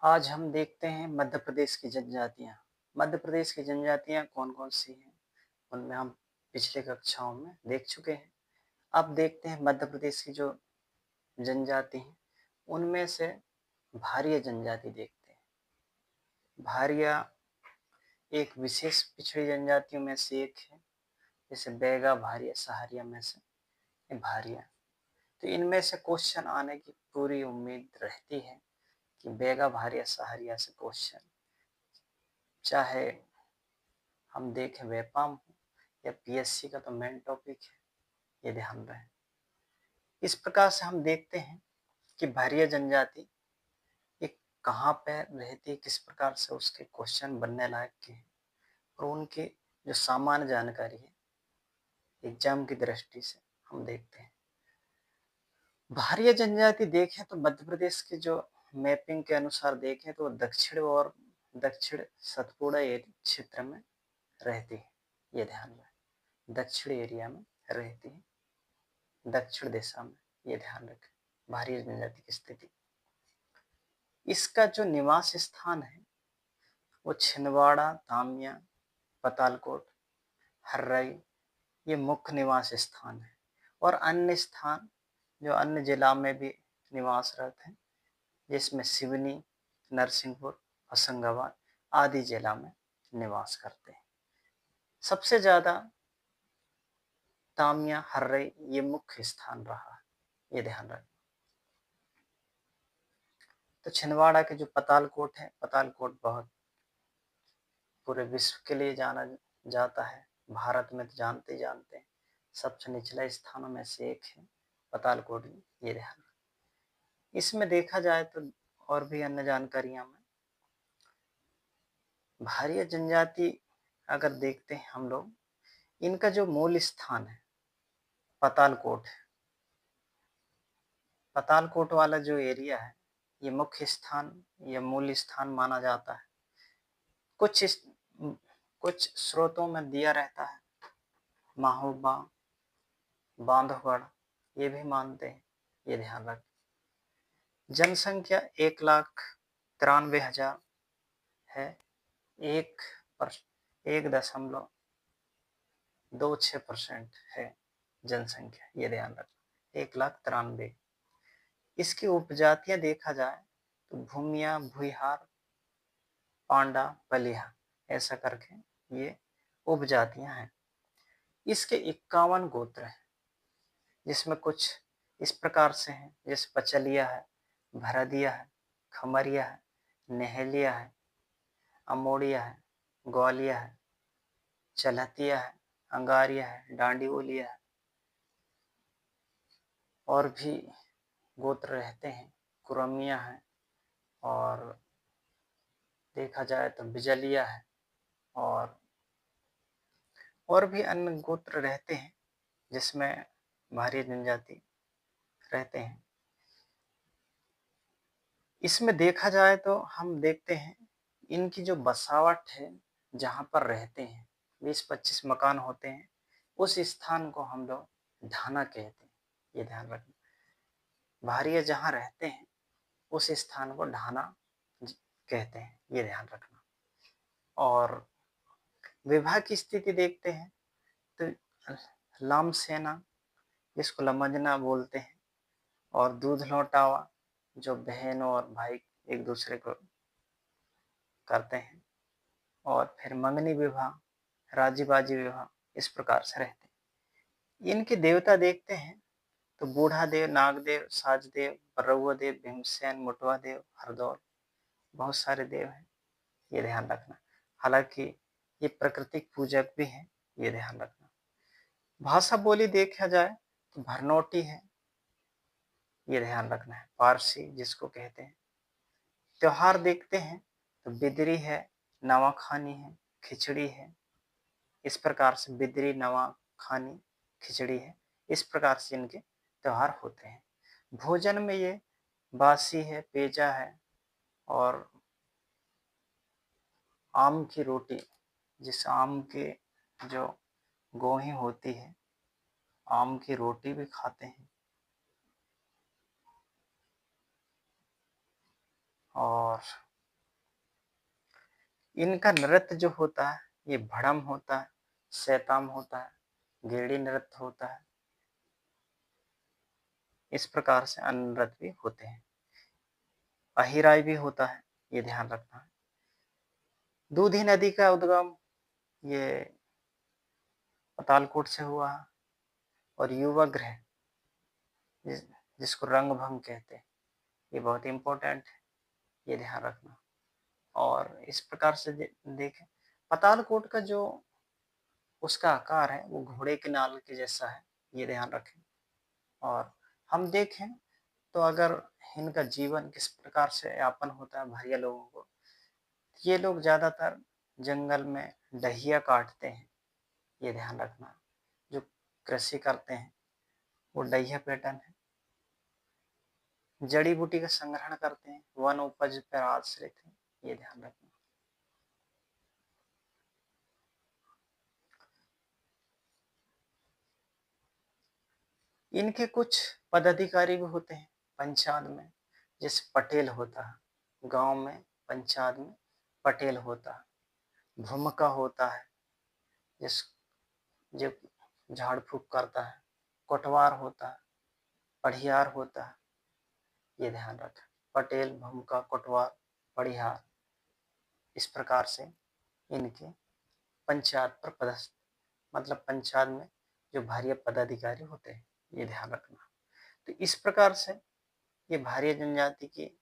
आज हम देखते हैं मध्य प्रदेश की जनजातियाँ। मध्य प्रदेश की जनजातियाँ कौन-कौन सी हैं, उनमें हम पिछले कक्षाओं में देख चुके हैं। अब देखते हैं मध्य प्रदेश की जो जनजाति हैं, उनमें से भारिया जनजाति देखते हैं। भारिया एक विशेष पिछड़ी जनजातियों में से एक है, जैसे बैगा, भारिया, सहारिया में से ये भारिया। तो इनमें से क्वेश्चन आने की पूरी उम्मीद रहती है कि बैगा, भारिया, सहारिया से क्वेश्चन चाहे हम देखें व्यापम हो या पीएससी का तो मेन टॉपिक है, ये ध्यान रहे। इस प्रकार से हम देखते हैं कि भारिया जनजाति ये कहाँ पे रहती है, किस प्रकार से उसके क्वेश्चन बनने लायक के हैं और उनकी जो सामान्य जानकारी है एग्जाम की दृष्टि से हम देखते हैं। भारिया जनजाति देखें तो मध्य प्रदेश के जो मैपिंग के अनुसार देखें तो दक्षिण सतपुड़ा क्षेत्र में रहती है, ये ध्यान रहे। दक्षिण एरिया में रहती है, दक्षिण दिशा में, ये ध्यान रखें भारिया जनजाति की स्थिति। इसका जो निवास स्थान है वो छिंदवाड़ा, तामिया, पतालकोट, हर्रई ये मुख्य निवास स्थान है और अन्य स्थान जो अन्य जिला में भी निवासरत हैं, जिसमें सिवनी, नरसिंहपुर, होशंगाबाद आदि जिला में निवास करते हैं। सबसे ज्यादा तामिया, हर्रई ये मुख्य स्थान रहा है, ये ध्यान रखें। तो छिंदवाड़ा के जो पतालकोट है, पतालकोट बहुत पूरे विश्व के लिए जाना जाता है, भारत में तो जानते ही जानते हैं, सबसे निचले स्थानों में से एक है पतालकोट, ये ध्यान रखें। इसमें देखा जाए तो और भी अन्य जानकारियां में भारिया जनजाति अगर देखते हैं हम लोग, इनका जो मूल स्थान है पतालकोट है। पतालकोट वाला जो एरिया है ये मुख्य स्थान या मूल स्थान माना जाता है। कुछ स्रोतों में दिया रहता है महोबा, बांधवगढ़, ये भी मानते हैं, ये ध्यान रखें। जनसंख्या 1,93,000 है, 1.26% है जनसंख्या, ये ध्यान रखें 1,93,000। इसकी उपजातियां देखा जाए तो भूमिया, भुईहार, पांडा, बलिया ऐसा करके ये उपजातियां हैं। इसके 51 गोत्र हैं, जिसमें कुछ इस प्रकार से हैं, जैसे पचलिया है, भरदिया है, खमरिया है, नहेलिया है, अमोड़िया है, ग्वालिया है, चलहतिया है, अंगारिया है, डांडीवलिया है और भी गोत्र रहते हैं, कुरमिया है और देखा जाए तो बिजलिया है और भी अन्य गोत्र रहते हैं जिसमें भारी जनजाति रहते हैं। इसमें देखा जाए तो हम देखते हैं इनकी जो बसावट है, जहाँ पर रहते हैं 20-25 मकान होते हैं, उस स्थान को हम लोग ढाना कहते हैं, ये ध्यान रखना। भारिया जहाँ रहते हैं उस स्थान को ढाना कहते हैं, ये ध्यान रखना। और विवाह की स्थिति देखते हैं तो लाम सेना, जिसको लमजना बोलते हैं, और दूध लौटावा जो बहन और भाई एक दूसरे को करते हैं, और फिर मंगनी विवाह, राजी बाजी विवाह, इस प्रकार से रहते हैं। इनके देवता देखते हैं तो बूढ़ा देव, नागदेव, साजदेव, बर्रउआ देव, भीमसेन, मुटवा देव, हरदौल, बहुत सारे देव हैं, ये ध्यान रखना। हालांकि ये प्राकृतिक पूजक भी हैं, ये ध्यान रखना। भाषा बोली देखा जाए तो भरनोटी है, ये ध्यान रखना है, पारसी जिसको कहते हैं। त्योहार देखते हैं तो बिदरी है, नवाखानी है, खिचड़ी है, इस प्रकार से बिदरी, नवाखानी, खिचड़ी है, इस प्रकार से इनके त्योहार होते हैं। भोजन में ये बासी है, पेजा है और आम की रोटी, जिस आम के जो गोही होती है, आम की रोटी भी खाते हैं। और इनका नृत्य जो होता है, ये भड़म होता है, सैताम होता है, गेड़ी नृत्य होता है। इस प्रकार से अन्य नृत्य भी होते हैं। अहिराई भी होता है, ये ध्यान रखना है। दूधी नदी का उद्गम ये पातालकोट से हुआ है। और युवा ग्रह जिस जिसको रंगभंग कहते हैं, ये बहुत इम्पोर्टेंट है, ये ध्यान रखना। और इस प्रकार से देखें, पातालकोट का जो उसका आकार है वो घोड़े के नाल के जैसा है, ये ध्यान रखें। और हम देखें तो अगर इनका जीवन किस प्रकार से यापन होता है भारिया लोगों को, ये लोग ज़्यादातर जंगल में डहिया काटते हैं, ये ध्यान रखना। जो कृषि करते हैं वो डहिया पैटर्न है। जड़ी बूटी का संग्रहण करते हैं, वन उपज पर आश्रित है, ये ध्यान रखना। इनके कुछ पदाधिकारी भी होते हैं पंचायत में, जैसे पटेल होता है गांव में, पंचायत में पटेल होता है। भूमिका होता है जिस जो झाड़ फूक करता है। कोटवार होता है, पढ़ियार होता है, ये ध्यान रखें। पटेल, भूमिका, कोटवार, पढ़ियार, इस प्रकार से इनके पंचायत पर पदस्थ, मतलब पंचायत में जो भारी पदाधिकारी होते हैं, ये ध्यान रखना। तो इस प्रकार से ये भारी जनजाति की